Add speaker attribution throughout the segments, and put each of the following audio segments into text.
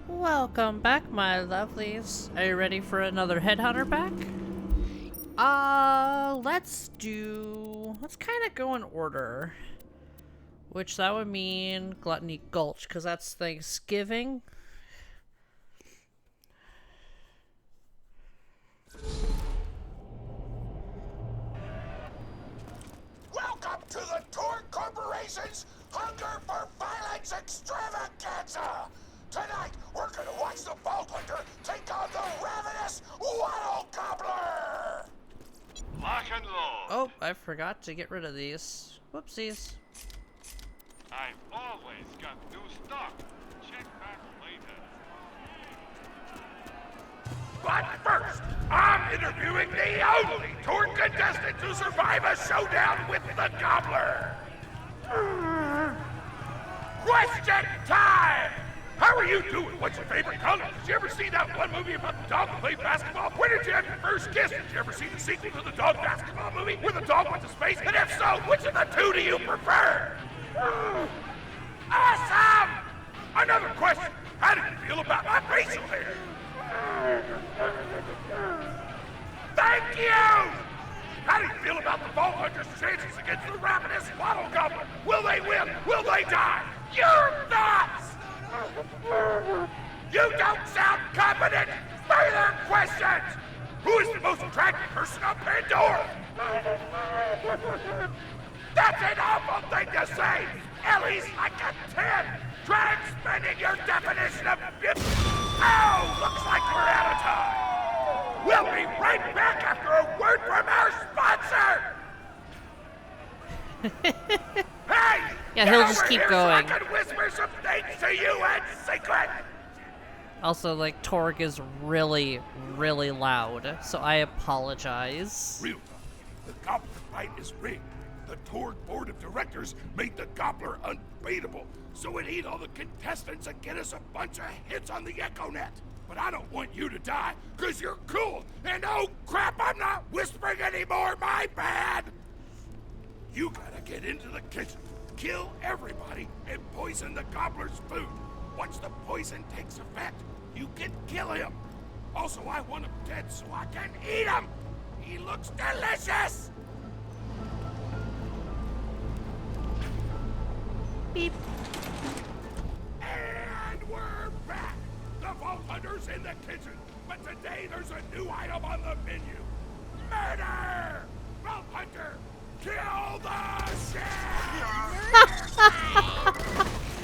Speaker 1: Welcome back, my lovelies. Are you ready for another headhunter pack? Let's kind of go in order. Which that would mean Gluttony Gulch, because that's Thanksgiving.
Speaker 2: Welcome to the Tour Corporation's Hunger for Violence Extravaganza! Tonight, we're gonna watch the Vault Hunter take on the ravenous Wild Gobbler!
Speaker 3: Lock and load.
Speaker 1: Oh, I forgot to get rid of these. Whoopsies.
Speaker 3: I've always got new stock. Check back later.
Speaker 2: But first, I'm interviewing the only tour contestant to survive a showdown with the Gobbler! Question time! How are you doing? What's your favorite color? Did you ever see that one movie about the dog who played basketball? When did you have your first kiss? Did you ever see the sequel to the dog basketball movie where the dog went to space? And if so, which of the two do you prefer? Awesome! Another question. How do you feel about my facial hair? Thank you! How do you feel about the Vault Hunter's chances against the ravenous Waddle Gobbler? Will they win? Will they die? Your thoughts! You don't sound confident! Further questions! Who is the most attractive person on Pandora? That's an awful thing to say! Ellie's like a 10! Try expanding your definition of beauty! Oh, looks like we're out of time! We'll be right back after a word from our sponsor! Hey!
Speaker 1: Yeah,
Speaker 2: get
Speaker 1: he'll
Speaker 2: over
Speaker 1: just keep
Speaker 2: here
Speaker 1: going.
Speaker 2: So I can whisper some things to you in secret!
Speaker 1: Also, like, Torg is really, really loud, so I apologize.
Speaker 2: Real talk. The Gobbler fight is rigged. The Torg board of directors made the Gobbler unbeatable, so it need all the contestants and get us a bunch of hits on the EchoNet. But I don't want you to die, cause you're cool, and oh crap, I'm not whispering anymore, my bad! You gotta get into the kitchen, kill everybody, and poison the Gobbler's food. Once the poison takes effect, you can kill him. Also, I want him dead so I can eat him! He looks delicious!
Speaker 1: Beep.
Speaker 2: And we're back! The Vault Hunter's in the kitchen, but today there's a new item on the menu. Murder! Vault Hunter, kill the chef!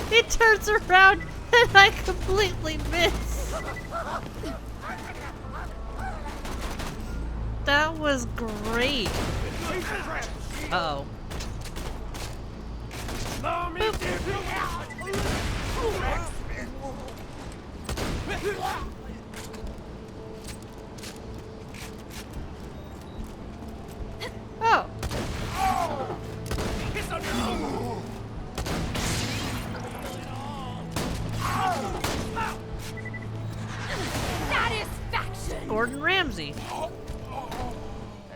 Speaker 1: He turns around and I completely miss. That was great. Uh-oh. Oh.
Speaker 4: Satisfaction!
Speaker 1: Gordon Ramsay.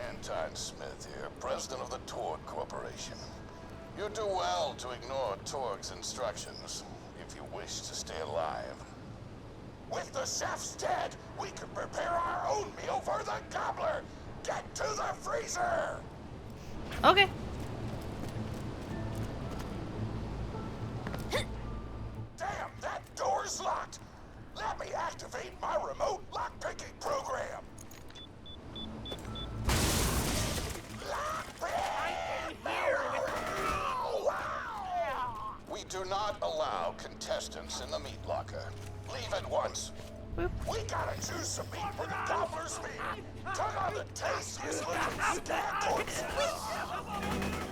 Speaker 5: Anton Smith here, president of the Torg Corporation. You do well to ignore Torg's instructions if you wish to stay alive.
Speaker 2: With the chef's dead, we can prepare our own meal for the Gobbler! Get to the freezer!
Speaker 1: Okay.
Speaker 2: Damn, that door's locked! Let me activate my remote lock-picking program!
Speaker 5: We do not allow contestants in the meat locker. Leave at once.
Speaker 2: We gotta choose some meat for the Gobbler's meat! Turn on the tastiest looking stag corpse!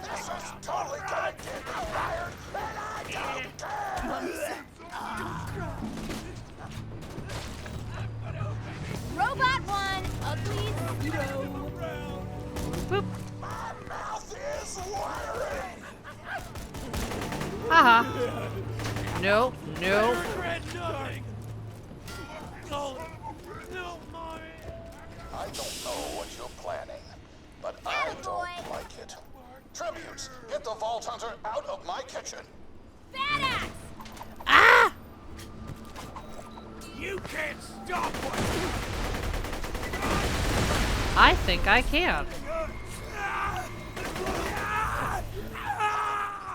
Speaker 2: This is totally gonna get me fired, and I don't care!
Speaker 4: Robot 1, ugly 0.
Speaker 1: Boop.
Speaker 2: My mouth is watering!
Speaker 1: Haha. Nope. Nope.
Speaker 5: I don't know what you're planning, but I don't
Speaker 4: Attaboy.
Speaker 5: like it. Tributes, get the Vault Hunter out of my kitchen.
Speaker 4: Badass!
Speaker 1: Ah!
Speaker 2: can't stop us!
Speaker 1: I think I can.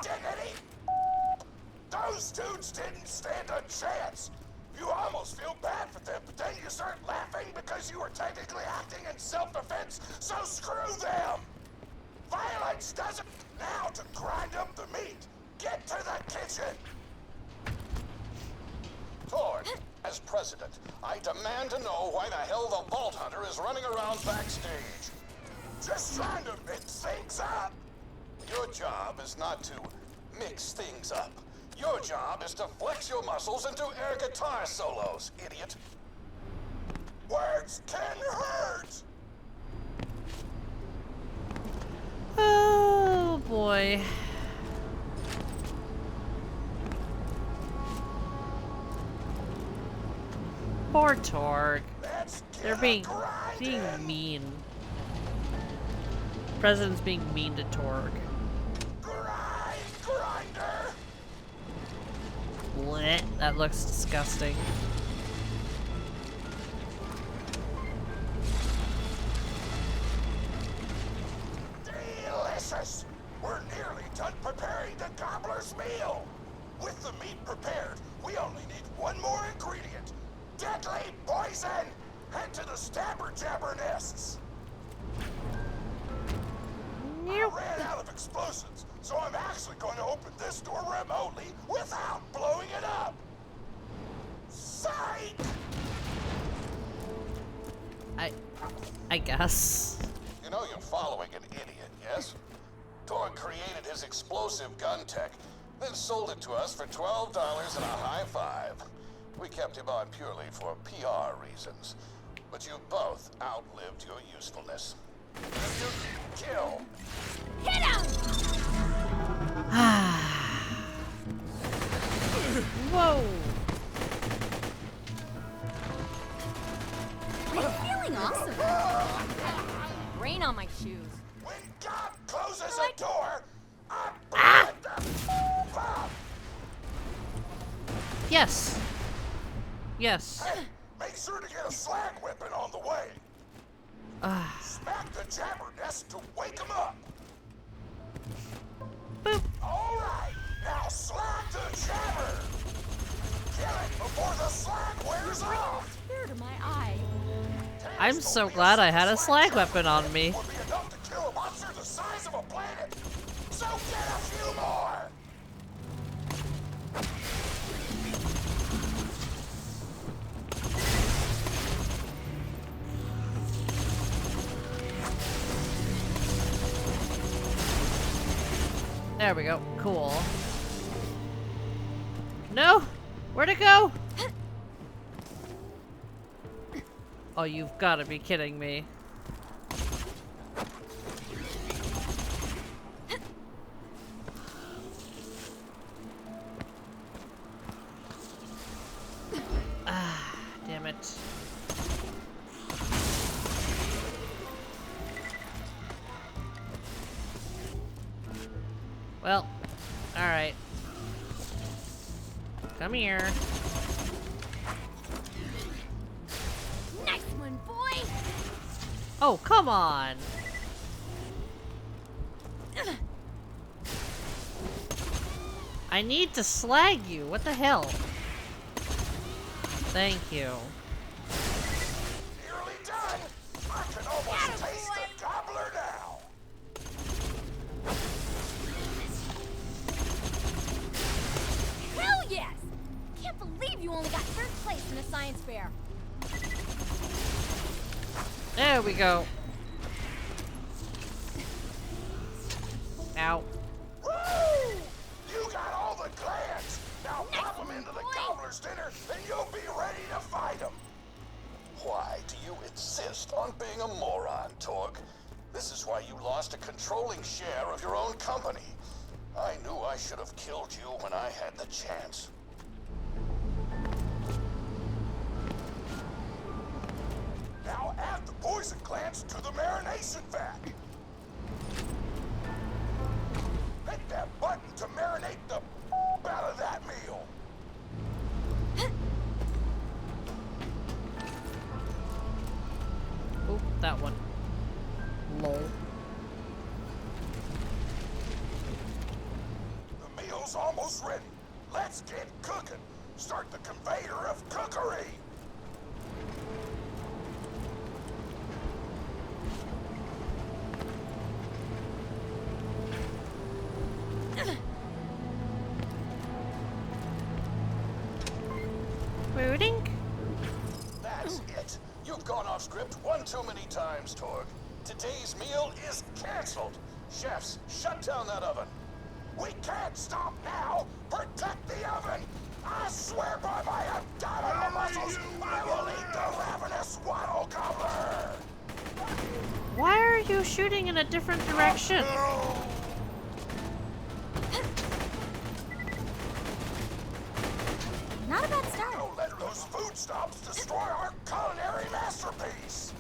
Speaker 5: Dignity! Those dudes didn't stand a chance! You almost feel bad for them, but then you start laughing because you were technically acting in self-defense, so screw them! Violence doesn't... Now to grind up the meat! Get to the kitchen! Ford, as president, I demand to know why the hell the Vault Hunter is running around backstage. Just trying to mix things up. Your job is not to mix things up. Your job is to flex your muscles and do air guitar solos, idiot. Words can hurt!
Speaker 1: Oh boy. Poor Torg. They're being mean. President's being mean to Torg.
Speaker 5: Grinder!
Speaker 1: Blech, that looks disgusting.
Speaker 5: Delicious! We're nearly done preparing the gobbler's meal. With the meat prepared, we only need one more ingredient. Deadly poison! Head to the stabber jabber nests. I ran out of explosives, so I'm actually going to open this door remotely without blowing it up. Psych!
Speaker 1: I guess.
Speaker 5: You know you're following an idiot, yes? Torg created his explosive gun tech, then sold it to us for $12 and a high five. We kept him on purely for PR reasons. But you both outlived your usefulness. Kill.
Speaker 4: Hit him!
Speaker 1: Whoa.
Speaker 4: I'm feeling awesome. Rain on my shoes.
Speaker 5: When God closes a door, I blow the up.
Speaker 1: Yes. Yes.
Speaker 5: Hey, make sure to get a slag weapon on the way. Smack the jabber nest to wake him up.
Speaker 1: Boop.
Speaker 5: All right, now slag the jabber. Kill it before the slag wears off.
Speaker 4: Tear to my eye.
Speaker 1: I'm so glad I had a slag weapon on me.
Speaker 5: Would be enough to kill a monster the size of a planet. So get a few more.
Speaker 1: There we go. Cool. No! Where'd it go? Oh, you've got to be kidding me. Ah, damn it. Well, alright. Come here.
Speaker 4: Nice one, boy!
Speaker 1: Oh, come on! I need to slag you. What the hell? Thank you.
Speaker 5: Nearly done. I can almost taste the gobbler now.
Speaker 4: Hell yes! Can't believe you only got third place in the science fair.
Speaker 1: There we go. Ow.
Speaker 5: Woo! You got all the glands. Now pop them into the gobbler's dinner, and you'll be ready to fight them. Why do you insist on being a moron, Torg? This is why you lost a controlling share of your own company. I knew I should have killed you when I had the chance. Now add the poison glands to the marination vat. Hit that button to marinate the out of that meal.
Speaker 1: that one. Lol.
Speaker 5: The meal's almost ready. Let's get cooking. Start the conveyor of cookery.
Speaker 1: Rooting?
Speaker 5: That's it. You've gone off script one too many times, Torg. Today's meal is canceled. Chefs, shut down that oven. We can't stop now. Protect the oven. I swear by my abdominal muscles, I will eat the ravenous waddle gobbler.
Speaker 1: Why are you shooting in a different direction?
Speaker 4: Not a bad start.
Speaker 5: Don't let those food stomps destroy our culinary masterpiece.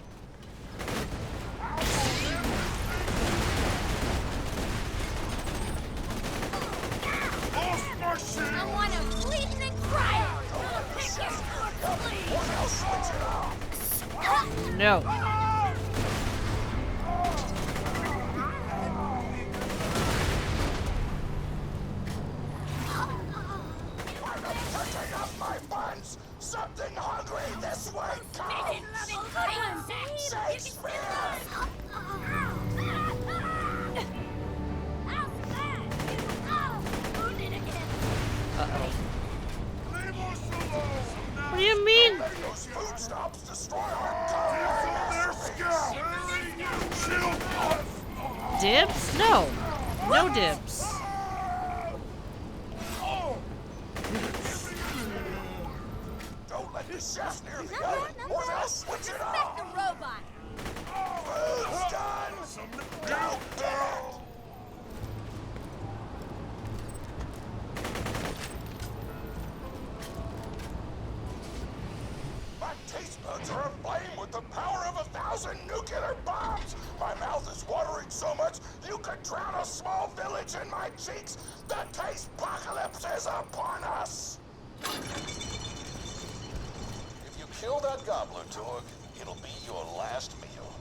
Speaker 4: I want to bleed and cry.
Speaker 5: What else switch it off?
Speaker 1: No.
Speaker 5: Picking up my buns. Something hungry this way comes. Shakespeare.
Speaker 1: What do you mean?
Speaker 5: Those food stomps destroy our culinary masterpiece.
Speaker 1: Dibs? No. No dibs.
Speaker 5: Don't let the chefs near the oven, or they'll switch it off.
Speaker 4: The robot.
Speaker 5: Food's done. Don't get it. My taste buds are aflame with the power of 1,000 nuclear bombs. My mouth is watering so much you could drown a small village in my cheeks. The taste apocalypse is upon us. If you kill that gobbler, Torg, it'll be your last meal.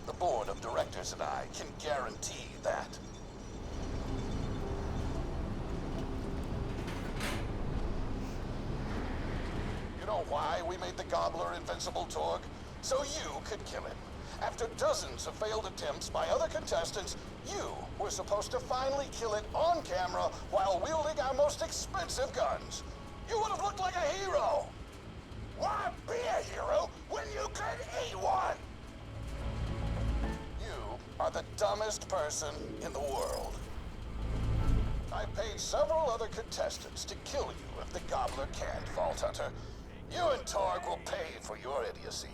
Speaker 5: The board of directors and I can guarantee that. You know why we made the gobbler invincible, Torg? So you could kill him. After dozens of failed attempts by other contestants, you were supposed to finally kill it on camera while wielding our most expensive guns. You would have looked like a hero. Why be a hero when you could eat one? You are the dumbest person in the world. I paid several other contestants to kill you if the gobbler can't, Vault Hunter. You and Torg will pay for your idiocy.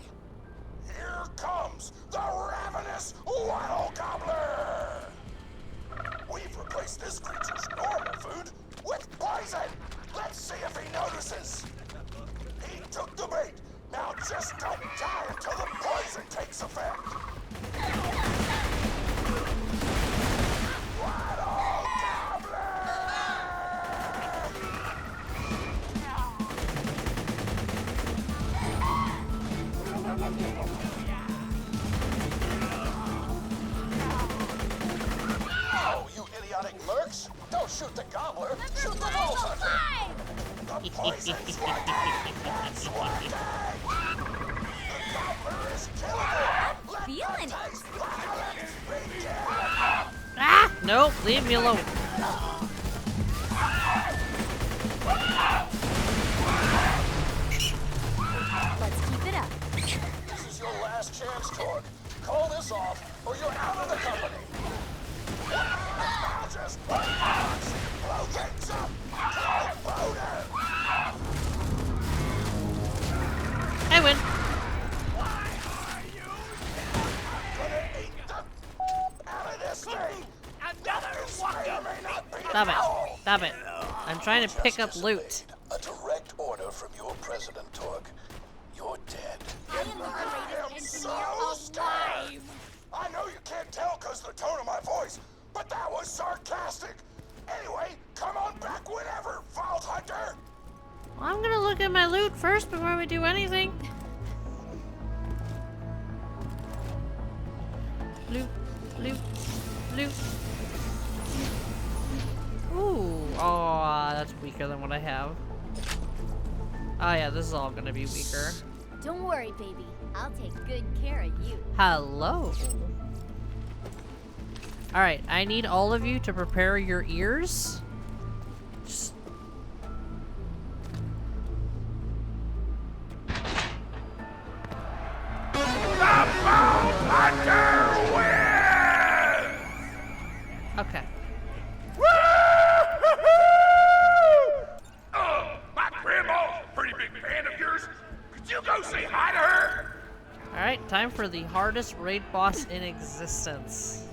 Speaker 5: Here comes the ravenous waddle gobbler! We've replaced this creature's normal food with poison! Let's see if he notices! He took the bait! Now just don't die until the poison takes effect! Waddle gobbler! Oh, you idiotic mercs! Don't shoot the gobbler! Shoot the Vault Hunter! The poison's working! It's working! The gobbler is killable!
Speaker 4: Feeling it.
Speaker 5: Apocalypse begin!
Speaker 1: Ah! Nope. Leave me alone.
Speaker 4: Let's keep it up.
Speaker 5: This is your last chance, Torg. Call this off, or you're out of the company. I'll just blow things up! Kill Boner!
Speaker 1: I win.
Speaker 5: Gonna eat the out of this thing! Another one!
Speaker 1: Stop it. Stop it. I'm trying to pick up loot.
Speaker 5: A direct order from your president, Torg. You're dead.
Speaker 4: I am the
Speaker 5: I
Speaker 4: greatest
Speaker 5: am
Speaker 4: engineer
Speaker 5: so scared! I know you can't tell because of the tone of my voice, but that was sarcastic. Anyway, come on back whenever, Vault Hunter!
Speaker 1: Well, I'm gonna look at my loot first before we do anything. Loot. Loot. Loot. Ooh. Oh, that's weaker than what I have. Oh yeah, this is all gonna be weaker.
Speaker 4: Don't worry, baby. I'll take good care of you.
Speaker 1: Hello. Alright, I need all of you to prepare your ears. Just... Okay.
Speaker 2: My grandma's a pretty big fan of yours. Could you go say hi to her?
Speaker 1: Alright, time for the hardest raid boss in existence.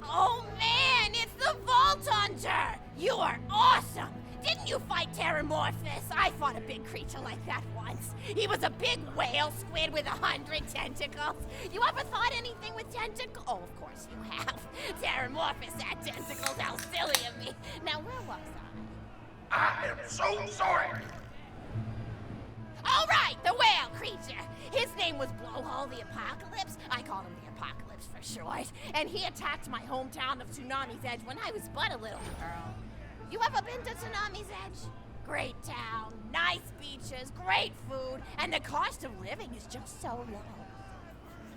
Speaker 6: Oh man, it's the Vault Hunter! You are awesome! Didn't you fight Terramorphous? I fought a big creature like that once. He was a big whale squid with 100 tentacles. You ever thought anything with tentacles? Oh, of course you have. Terramorphous had tentacles, how silly of me. Now, where was I?
Speaker 2: I am so sorry.
Speaker 6: All right, the whale creature. His name was Blowhole the Apocalypse. I called him the Apocalypse for short. And he attacked my hometown of Tsunami's Edge when I was but a little girl. You ever been to Tsunami's Edge? Great town, nice beaches, great food, and the cost of living is just so low.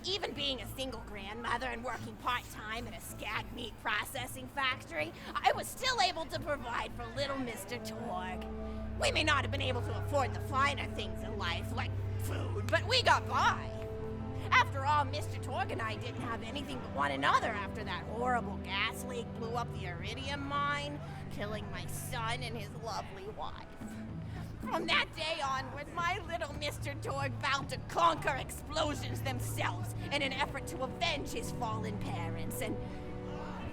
Speaker 6: Even being a single grandmother and working part-time at a skag meat processing factory, I was still able to provide for little Mr. Torg. We may not have been able to afford the finer things in life, like food, but we got by. After all, Mr. Torg and I didn't have anything but one another after that horrible gas leak blew up the iridium mine, killing my son and his lovely wife. From that day onward, my little Mr. Torg vowed to conquer explosions themselves in an effort to avenge his fallen parents, and...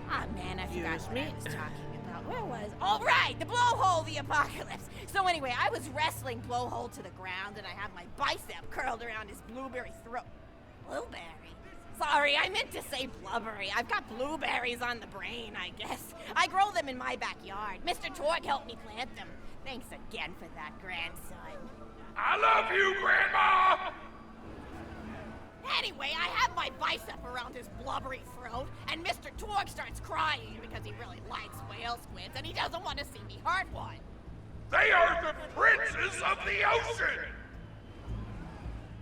Speaker 6: Ah, man, I forgot what I was talking about. Where was... Oh, right! The Blowhole the Apocalypse! So anyway, I was wrestling Blowhole to the ground, and I had my bicep curled around his blueberry throat. Blueberry? Sorry, I meant to say blubbery. I've got blueberries on the brain, I guess. I grow them in my backyard. Mr. Torg helped me plant them. Thanks again for that, grandson.
Speaker 2: I love you, Grandma!
Speaker 6: Anyway, I have my bicep around his blubbery throat, and Mr. Torg starts crying because he really likes whale squids, and he doesn't want to see me hurt one.
Speaker 2: They are the princes of the ocean!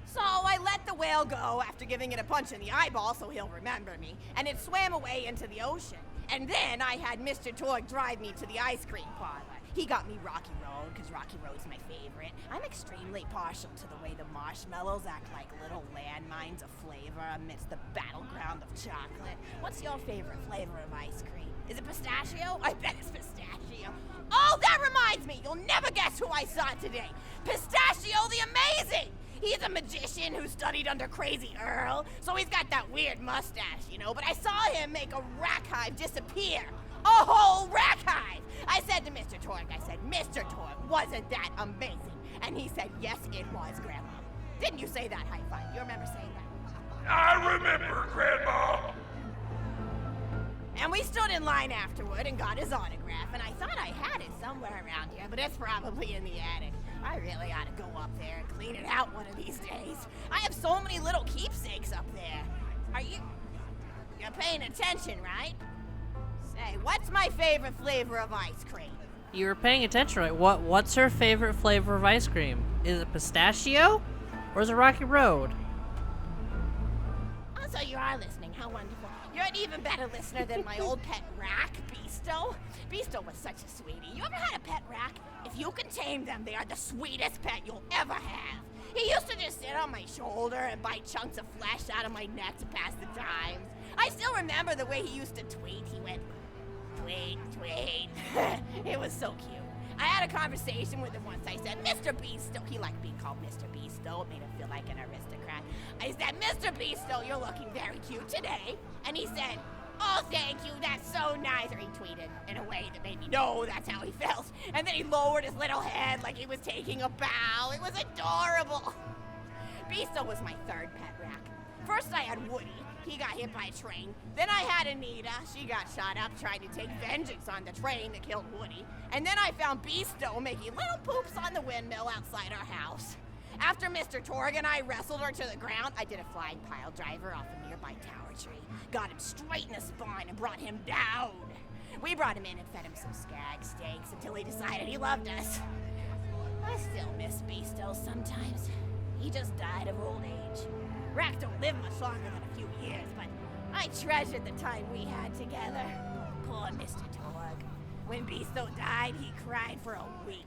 Speaker 6: So I let the whale go after giving it a punch in the eyeball so he'll remember me, and it swam away into the ocean. And then I had Mr. Torg drive me to the ice cream parlor. He got me Rocky Road, because Rocky Road's my favorite. I'm extremely partial to the way the marshmallows act like little landmines of flavor amidst the battleground of chocolate. What's your favorite flavor of ice cream? Is it pistachio? I bet it's pistachio. Oh, that reminds me! You'll never guess who I saw today! Pistachio the Amazing! He's a magician who studied under Crazy Earl, so he's got that weird mustache, you know, but I saw him make a rack hive disappear. A whole rack hive! I said to Mr. Torg, Mr. Torg, wasn't that amazing? And he said, yes, it was, Grandma. Didn't you say that, high five? You remember saying that?
Speaker 2: I remember, Grandma!
Speaker 6: And we stood in line afterward and got his autograph, and I thought I had it somewhere around here, but it's probably in the attic. I really ought to go up there and clean it out one of these days. I have so many little keepsakes up there. You're paying attention, right? Say, what's my favorite flavor of ice cream?
Speaker 1: You were paying attention, right? What's her favorite flavor of ice cream? Is it pistachio? Or is it Rocky Road?
Speaker 6: Oh, so you are listening. How wonderful. You're an even better listener than my old pet rack, Beasto. Beasto was such a sweetie. You ever had a pet rack? If you can tame them, they are the sweetest pet you'll ever have. He used to just sit on my shoulder and bite chunks of flesh out of my neck to pass the time. I still remember the way he used to tweet. He went, tweet, tweet. It was so cute. I had a conversation with him once. I said, Mr. Beasto. He liked being called Mr. Beasto. It made him feel like an aristocrat. I said, Mr. Beasto, you're looking very cute today. And he said, oh, thank you, that's so nice. Or he tweeted in a way that made me know that's how he felt. And then he lowered his little head like he was taking a bow. It was adorable. Beasto was my third pet rack. First I had Woody. He got hit by a train. Then I had Anita. She got shot up trying to take vengeance on the train that killed Woody. And then I found Beasto making little poops on the windmill outside our house. After Mr. Torg and I wrestled her to the ground, I did a flying pile driver off a nearby tower tree, got him straight in the spine, and brought him down. We brought him in and fed him some skag steaks until he decided he loved us. I still miss Beasto sometimes. He just died of old age. Rack don't live much longer than a few years, but I treasured the time we had together. Poor Mr. Torg. When Beasto died, he cried for a week.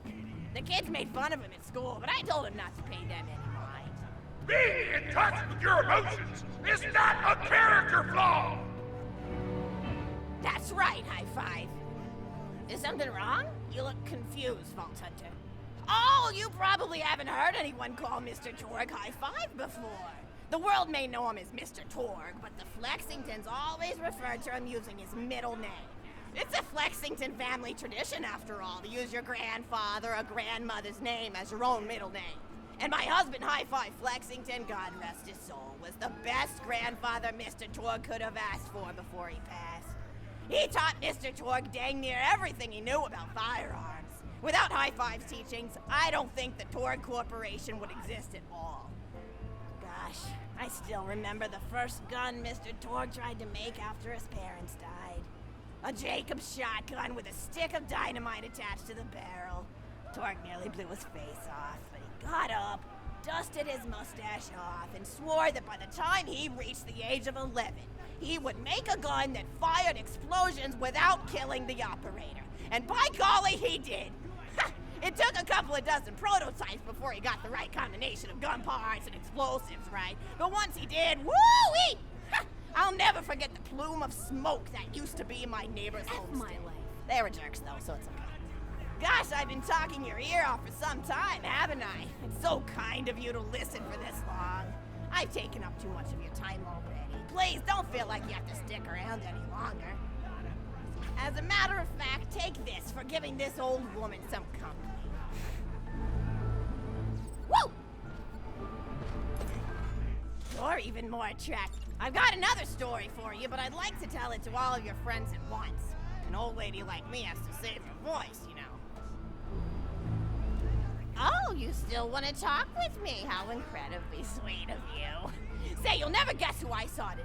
Speaker 6: The kids made fun of him at school, but I told him not to pay them any mind.
Speaker 2: Being in touch with your emotions is not a character flaw!
Speaker 6: That's right, High Five. Is something wrong? You look confused, Vault Hunter. Oh, you probably haven't heard anyone call Mr. Torg High Five before. The world may know him as Mr. Torg, but the Flexingtons always refer to him using his middle name. It's a Flexington family tradition, after all, to use your grandfather or grandmother's name as your own middle name. And my husband, High Five Flexington, God rest his soul, was the best grandfather Mr. Torg could have asked for before he passed. He taught Mr. Torg dang near everything he knew about firearms. Without High Five's teachings, I don't think the Torg Corporation would exist at all. Gosh, I still remember the first gun Mr. Torg tried to make after his parents died. A Jacobs shotgun with a stick of dynamite attached to the barrel. Torg nearly blew his face off, but he got up, dusted his mustache off, and swore that by the time he reached the age of 11, he would make a gun that fired explosions without killing the operator. And by golly, he did! It took a couple of dozen prototypes before he got the right combination of gun parts and explosives right. But once he did, woo-wee! I'll never forget the plume of smoke that used to be in my neighbor's homestead.
Speaker 4: my life.
Speaker 6: They were jerks, though, so it's okay. Gosh, I've been talking your ear off for some time, haven't I? It's so kind of you to listen for this long. I've taken up too much of your time already. Please, don't feel like you have to stick around any longer. As a matter of fact, take this for giving this old woman some company. Woo! You're even more attractive. I've got another story for you, but I'd like to tell it to all of your friends at once. An old lady like me has to save her voice, you know. Oh, you still want to talk with me? How incredibly sweet of you. Say, you'll never guess who I saw today.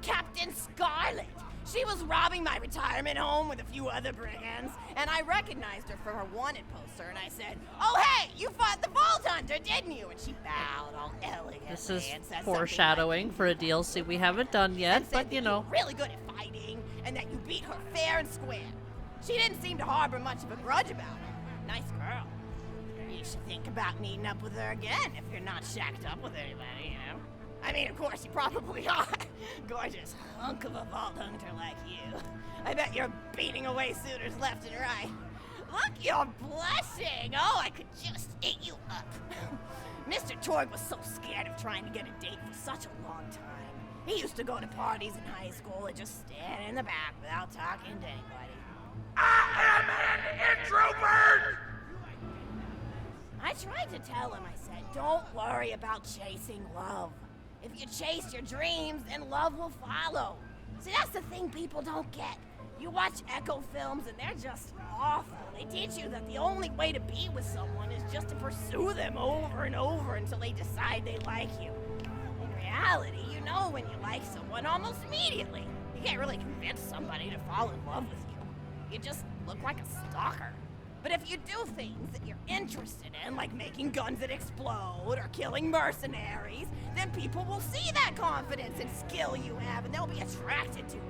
Speaker 6: Captain Scarlet. She was robbing my retirement home with a few other brigands, and I recognized her from her wanted poster, and I said, "Oh, hey, you fought the Vault Hunter, didn't you?" And she bowed all elegantly.
Speaker 1: This is
Speaker 6: and said
Speaker 1: foreshadowing
Speaker 6: something
Speaker 1: for a DLC we haven't done yet,
Speaker 6: and said
Speaker 1: but you
Speaker 6: that
Speaker 1: know.
Speaker 6: you're really good at fighting, and that you beat her fair and square. She didn't seem to harbor much of a grudge about it. Nice girl. You should think about meeting up with her again if you're not shacked up with anybody, you know? I mean, of course, you probably are. Gorgeous hunk of a Vault Hunter like you. I bet you're beating away suitors left and right. Look, you're blushing. Oh, I could just eat you up. Mr. Torg was so scared of trying to get a date for such a long time. He used to go to parties in high school and just stand in the back without talking to anybody.
Speaker 2: I am an introvert!
Speaker 6: I tried to tell him, I said, don't worry about chasing love. If you chase your dreams, then love will follow. See, that's the thing people don't get. You watch Echo films and they're just awful. They teach you that the only way to be with someone is just to pursue them over and over until they decide they like you. In reality, you know when you like someone almost immediately. You can't really convince somebody to fall in love with you. You just look like a stalker. But if you do things that you're interested in, like making guns that explode or killing mercenaries, then people will see that confidence and skill you have and they'll be attracted to it.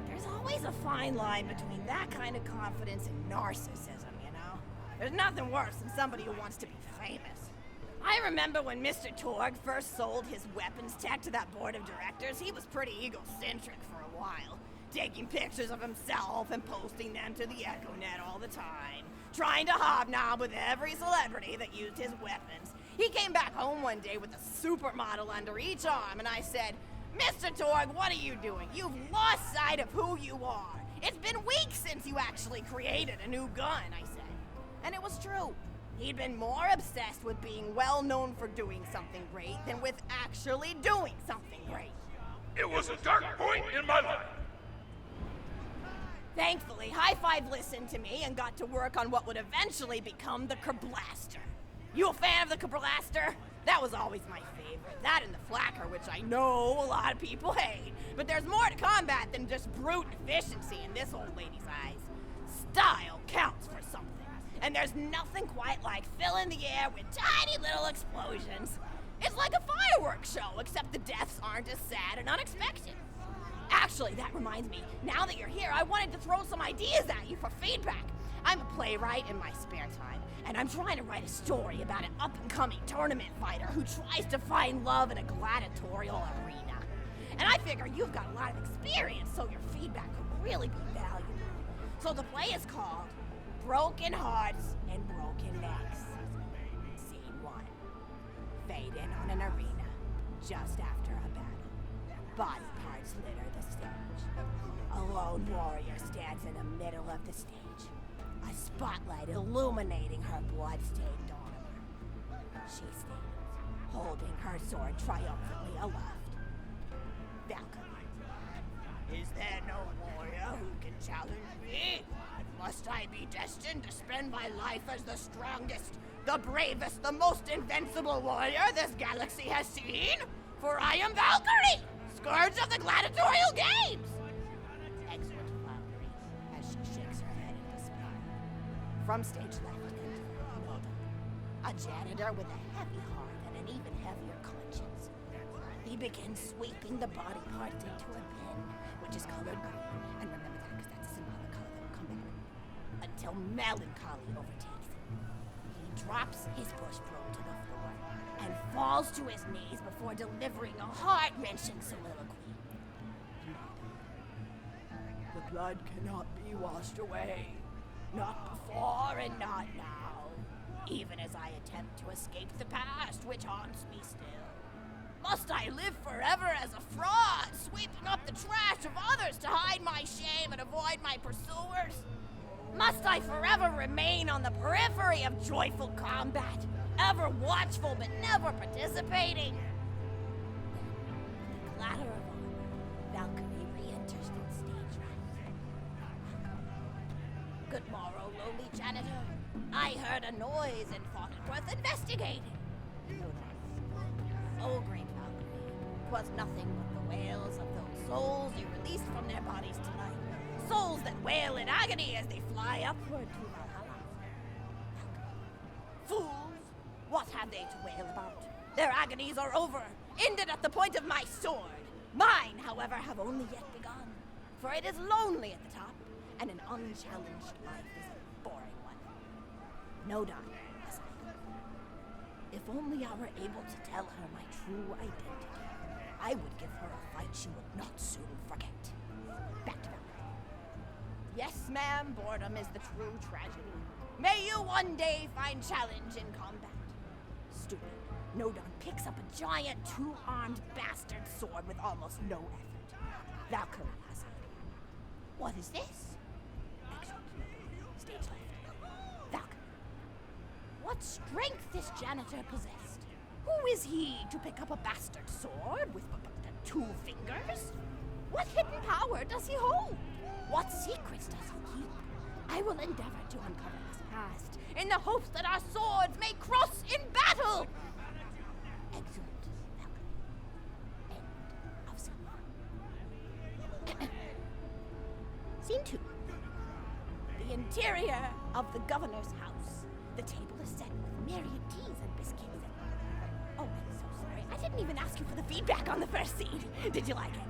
Speaker 6: There's always a fine line between that kind of confidence and narcissism, you know? There's nothing worse than somebody who wants to be famous. I remember when Mr. Torg first sold his weapons tech to that board of directors, he was pretty egocentric for a while. Taking pictures of himself and posting them to the EchoNet all the time. Trying to hobnob with every celebrity that used his weapons. He came back home one day with a supermodel under each arm, and I said, "Mr. Torg, what are you doing? You've lost sight of who you are. It's been weeks since you actually created a new gun," I said. And it was true. He'd been more obsessed with being well known for doing something great than with actually doing something great.
Speaker 2: It was a dark point in my life.
Speaker 6: Thankfully, High Five listened to me and got to work on what would eventually become the Kerblaster. You a fan of the Blaster? That was always my favorite. That and the Flacker, which I know a lot of people hate. But there's more to combat than just brute efficiency in this old lady's eyes. Style counts for something. And there's nothing quite like filling the air with tiny little explosions. It's like a fireworks show, except the deaths aren't as sad and unexpected. Actually, that reminds me, now that you're here, I wanted to throw some ideas at you for feedback. I'm a playwright in my spare time, and I'm trying to write a story about an up-and-coming tournament fighter who tries to find love in a gladiatorial arena. And I figure you've got a lot of experience, so your feedback could really be valuable. So the play is called Broken Hearts and Broken Necks. Scene 1. Fade in on an arena, just after a battle. Body parts litter the stage. A lone warrior stands in the middle of the stage, a spotlight illuminating her blood-stained armor. She stands, holding her sword triumphantly aloft. Valkyrie. Is there no warrior who can challenge me? Must I be destined to spend my life as the strongest, the bravest, the most invincible warrior this galaxy has seen? For I am Valkyrie, scourge of the gladiatorial games! Excellent Valkyrie, as she shakes her head in despair. From stage left, enter Nova, a janitor with a heavy heart and an even heavier conscience. He begins sweeping the body parts into a bin, which is colored green, and remember that because that's a symbolic color that will come back. Until melancholy overtakes him. He drops his bush broom to the floor and falls to his knees before delivering a heart-wrenching soliloquy. The blood cannot be washed away. Not before and not now. Even as I attempt to escape the past, which haunts me still. Must I live forever as a fraud, sweeping up the trash of others to hide my shame and avoid my pursuers? Must I forever remain on the periphery of joyful combat, ever watchful but never participating? With the clatter of armor, Valkyrie re-enters the stage right. Good morrow, lowly janitor. I heard a noise and thought it worth investigating. Oh, great Valkyrie, 'twas nothing but the wails of those souls you released from their bodies tonight. Souls that wail in agony as they fly upward to Valhalla. Fools! What have they to wail about? Their agonies are over, ended at the point of my sword. Mine, however, have only yet begun. For it is lonely at the top, and an unchallenged life is a boring one. No doubt, as I look. If only I were able to tell her my true identity, I would give her a fight she would not soon forget. Back to Valkyrie. Yes, ma'am, boredom is the true tragedy. May you one day find challenge in combat. Stupid. Nodon picks up a giant two-armed bastard sword with almost no effort. Valkyrie has it. What is this? Excellent. Stage left. Valkyrie. What strength this janitor possessed? Who is he to pick up a bastard sword with two fingers? What hidden power does he hold? What secrets does he keep? I will endeavor to uncover his past in the hopes that our swords may cross in battle. Excellent, Valkyrie. End of scene. Scene 2. The interior of the governor's house. The table is set with myriad teas and biscuits. Oh, I'm so sorry. I didn't even ask you for the feedback on the first scene. Did you like it?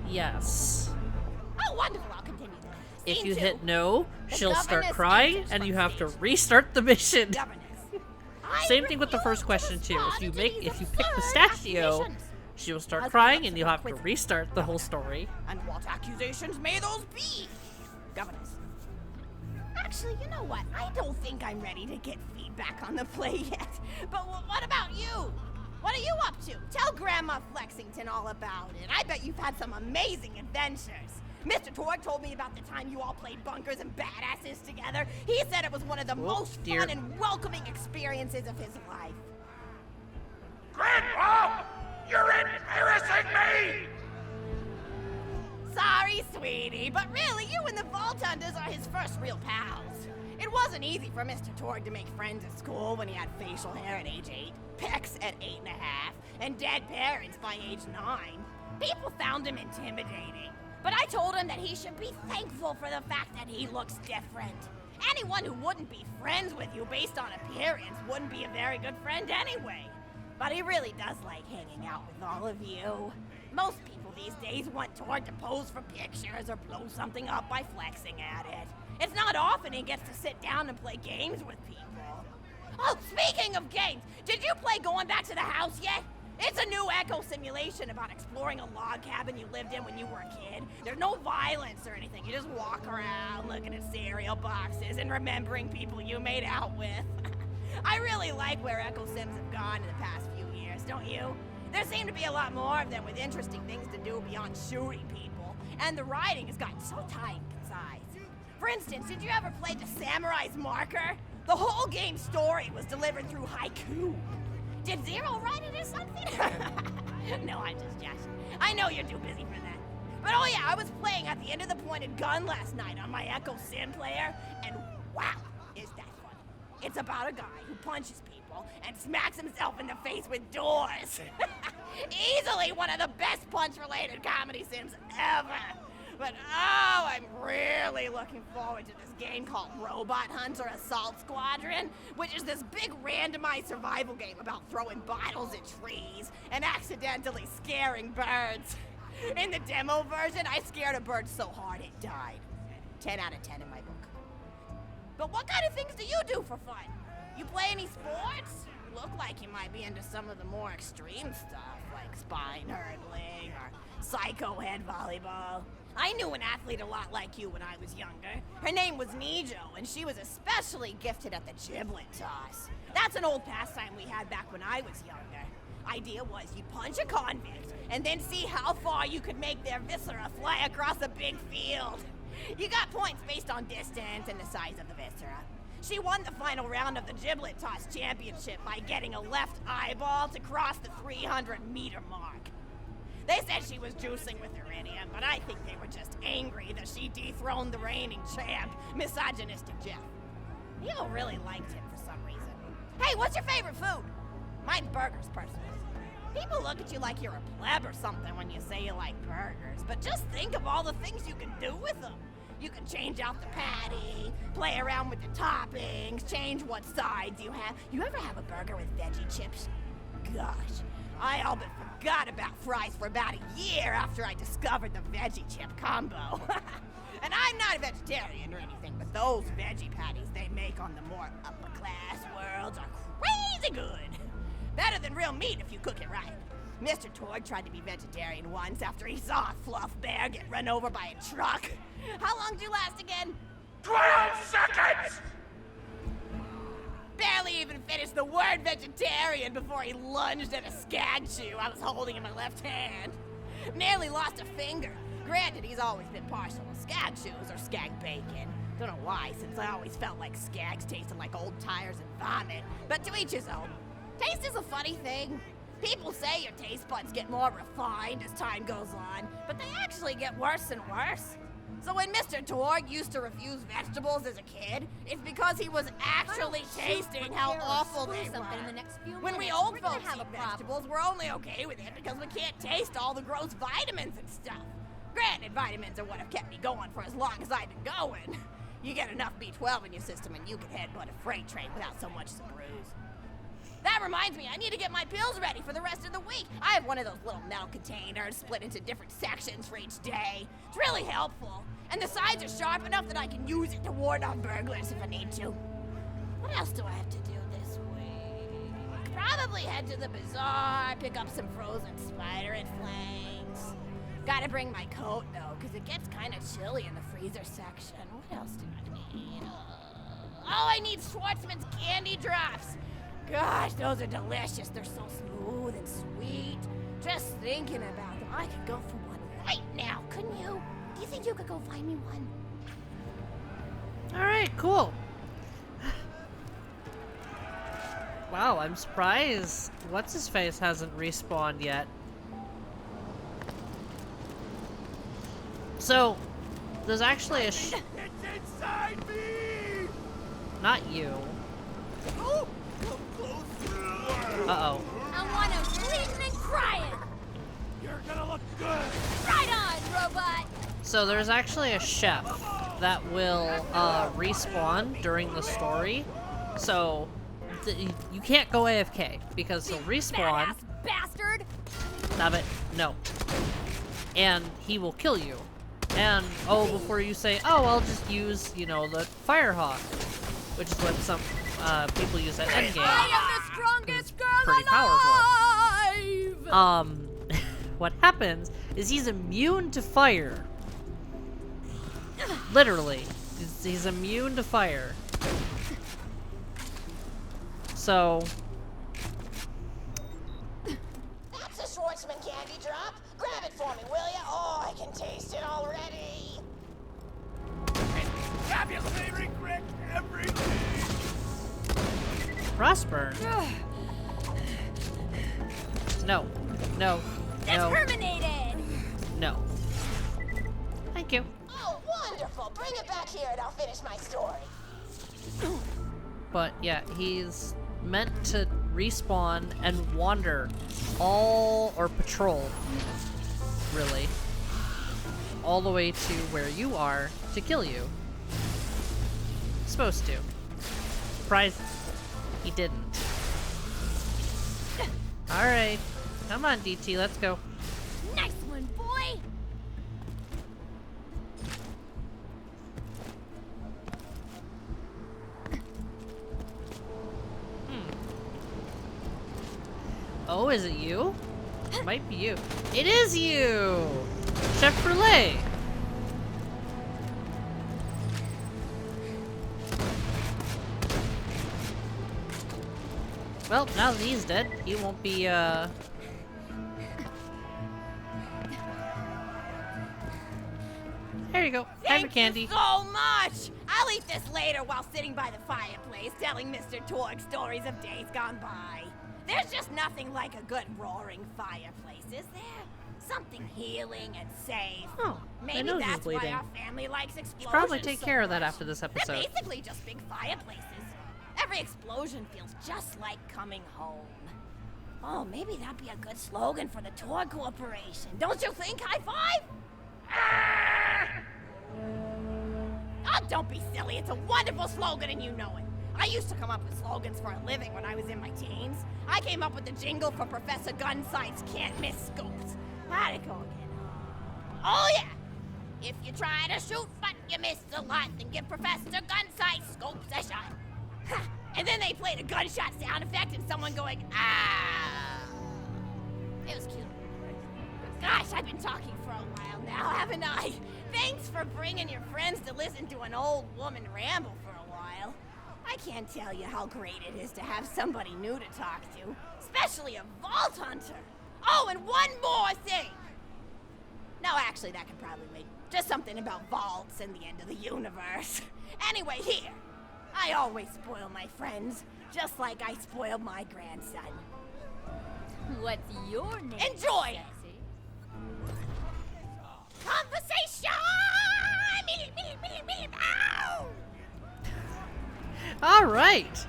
Speaker 1: Yes.
Speaker 6: Oh, wonderful. I'll continue then.
Speaker 1: If
Speaker 6: Scene
Speaker 1: you
Speaker 6: 2.
Speaker 1: hit no,
Speaker 6: The
Speaker 1: she'll start
Speaker 6: governess
Speaker 1: crying
Speaker 6: enters
Speaker 1: and
Speaker 6: from
Speaker 1: you have to
Speaker 6: stage.
Speaker 1: restart the mission.
Speaker 6: Governess. I
Speaker 1: Same thing with the
Speaker 6: refuse
Speaker 1: first question too.
Speaker 6: respond
Speaker 1: If
Speaker 6: to
Speaker 1: you
Speaker 6: these
Speaker 1: pick
Speaker 6: absurd
Speaker 1: pistachio,
Speaker 6: accusations.
Speaker 1: she will start
Speaker 6: Husband
Speaker 1: crying
Speaker 6: looks
Speaker 1: and
Speaker 6: at
Speaker 1: you'll
Speaker 6: her
Speaker 1: have to
Speaker 6: quizzically.
Speaker 1: restart the whole story.
Speaker 6: And what accusations may those be? Governess. Actually, you know what? I don't think I'm ready to get feedback on the play yet. But what about you? What are you up to? Tell Grandma Flexington all about it. I bet you've had some amazing adventures. Mr. Torg told me about the time you all played bunkers and badasses together. He said it was one of the most
Speaker 1: dear.
Speaker 6: fun and welcoming experiences of his life.
Speaker 2: Grandpa! You're embarrassing me!
Speaker 6: Sorry, sweetie, but really, you and the Vault Hunters are his first real pals. In It wasn't easy for Mr. Torg to make friends at school when he had facial hair at age 8, pecs at 8.5, and dead parents by age 9. People found him intimidating, but I told him that he should be thankful for the fact that he looks different. Anyone who wouldn't be friends with you based on appearance wouldn't be a very good friend anyway. But he really does like hanging out with all of you. Most people these days want Torg to pose for pictures or blow something up by flexing at it. It's not often he gets to sit down and play games with people. Oh, speaking of games, did you play Going Back to the House yet? It's a new echo simulation about exploring a log cabin you lived in when you were a kid. There's no violence or anything. You just walk around looking at cereal boxes and remembering people you made out with. I really like where echo sims have gone in the past few years, don't you? There seem to be a lot more of them with interesting things to do beyond shooting people, and the writing has gotten so tight and concise. For instance, did you ever play The Samurai's Marker? The whole game's story was delivered through haiku. Did Zero write it or something? No, I'm just joshing. I know you're too busy for that. But oh yeah, I was playing at the end of the pointed gun last night on my Echo Sim player, and wow, is that fun. It's about a guy who punches people and smacks himself in the face with doors. Easily one of the best punch-related comedy sims ever. But oh, I'm really looking forward to this game called Robot Hunter Assault Squadron, which is this big randomized survival game about throwing bottles at trees and accidentally scaring birds. In the demo version, I scared a bird so hard it died. 10 out of 10 in my book. But what kind of things do you do for fun? You play any sports? You look like you might be into some of the more extreme stuff, like spine hurdling or psycho head volleyball. I knew an athlete a lot like you when I was younger. Her name was Neve, and she was especially gifted at the giblet toss. That's an old pastime we had back when I was younger. Idea was you punch a convict, and then see how far you could make their viscera fly across a big field. You got points based on distance and the size of the viscera. She won the final round of the giblet toss championship by getting a left eyeball to cross the 300-meter mark. They said she was juicing with iridium, but I think they were just angry that she dethroned the reigning champ, misogynistic Jeff. People really liked him for some reason. Hey, what's your favorite food? Mine's burgers, personally. People look at you like you're a pleb or something when you say you like burgers, but just think of all the things you can do with them. You can change out the patty, play around with the toppings, change what sides you have. You ever have a burger with veggie chips? Gosh, I all but forgot about fries for about a year after I discovered the veggie chip combo. And I'm not a vegetarian or anything, but those veggie patties they make on the more upper class worlds are crazy good. Better than real meat if you cook it right. Mr. Torg tried to be vegetarian once after he saw a fluff bear get run over by a truck. How long did you last again?
Speaker 2: 12 seconds!
Speaker 6: Barely even finished the word vegetarian before he lunged at a skag shoe I was holding in my left hand. Nearly lost a finger. Granted, he's always been partial to skag shoes or skag bacon. Don't know why, since I always felt like skags tasted like old tires and vomit. But to each his own. Taste is a funny thing. People say your taste buds get more refined as time goes on, but they actually get worse and worse. So when Mr. Torg used to refuse vegetables as a kid, it's because he was actually tasting how awful they were. When we old folks eat vegetables, we're only okay with it because we can't taste all the gross vitamins and stuff. Granted, vitamins are what have kept me going for as long as I've been going. You get enough B12 in your system and you can headbutt a freight train without so much as a bruise. That reminds me, I need to get my pills ready for the rest of the week. I have one of those little metal containers split into different sections for each day. It's really helpful. And the sides are sharp enough that I can use it to ward off burglars if I need to. What else do I have to do this week? Probably head to the bazaar, pick up some frozen spider and flanks. Gotta bring my coat though, because it gets kind of chilly in the freezer section. What else do I need? Oh, I need Schwartzman's candy drops. Gosh, those are delicious. They're so smooth and sweet. Just thinking about them, I could go for one right now, couldn't you? Do you think you could go find me one?
Speaker 1: Alright, cool. Wow, I'm surprised What's-His-Face hasn't respawned yet. So, there's actually a
Speaker 2: It's inside me!
Speaker 1: not you. Uh-oh.
Speaker 4: I want him bleeding and crying.
Speaker 2: You're gonna look good.
Speaker 4: Right on, robot.
Speaker 1: So there's actually a chef that will respawn during the story. So you can't go AFK because he'll respawn.
Speaker 4: Badass bastard.
Speaker 1: Stop it. No. And he will kill you. And, oh, before you say, oh, I'll just use, you know, the Firehawk, which is what some people use at endgame.
Speaker 4: I am the strongest girl
Speaker 1: Pretty
Speaker 4: alive.
Speaker 1: powerful. What happens is he's immune to fire. Literally. He's immune to fire. So...
Speaker 6: That's a Schwartzman candy drop. Grab it for me, will ya? Oh, I can taste it already.
Speaker 2: Fabulously regret everything.
Speaker 1: Frostburn. No. No. No.
Speaker 4: Terminated.
Speaker 1: No. Thank you.
Speaker 6: Oh, wonderful. Bring it back here and I'll finish my story.
Speaker 1: But yeah, he's meant to respawn and wander or patrol, really, all the way to where you are to kill you. Supposed to. Surprise, he didn't. Alright, come on DT, let's go.
Speaker 4: Nice one, boy.
Speaker 1: Oh, is it you? It might be you. It is you! Chef Brulee! Well, now that he's dead, he won't be, There you go. Have a
Speaker 6: Thank
Speaker 1: candy.
Speaker 6: you so much. I'll eat this later while sitting by the fireplace telling Mr. Torg stories of days gone by. There's just nothing like a good roaring fireplace, is there? Something healing and safe.
Speaker 1: Oh, my
Speaker 6: Maybe
Speaker 1: nose is
Speaker 6: that's why
Speaker 1: bleeding.
Speaker 6: our family likes explosions.
Speaker 1: Should probably take
Speaker 6: so
Speaker 1: care of that
Speaker 6: much.
Speaker 1: after this
Speaker 6: They're
Speaker 1: episode.
Speaker 6: basically just big fireplaces. Every explosion feels just like coming home. Oh, maybe that'd be a good slogan for the Torg Corporation. Don't you think, High Five? Oh, don't be silly. It's a wonderful slogan and you know it. I used to come up with slogans for a living when I was in my teens. I came up with the jingle for Professor Gunsight's Can't Miss Scopes. How'd it go again? Oh, yeah. If you try to shoot but you miss a lot, then give Professor Gunsight Scopes a shot. Ha! And then they played a gunshot sound effect and someone going, ah. It was cute. Gosh, I've been talking for a while now, haven't I? Thanks for bringing your friends to listen to an old woman ramble for a while. I can't tell you how great it is to have somebody new to talk to, especially a vault hunter. Oh, and one more thing. No, actually, that could probably wait. Just something about vaults and the end of the universe. Anyway, here. I always spoil my friends, just like I spoiled my grandson.
Speaker 4: What's your name?
Speaker 6: Enjoy it.
Speaker 4: Sassy?
Speaker 6: Conversation! Ow!
Speaker 1: Alright!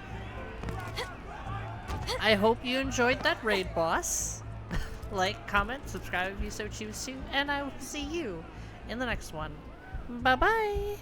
Speaker 1: I hope you enjoyed that raid, boss. Like, comment, subscribe if you so choose to, and I will see you in the next one. Bye-bye!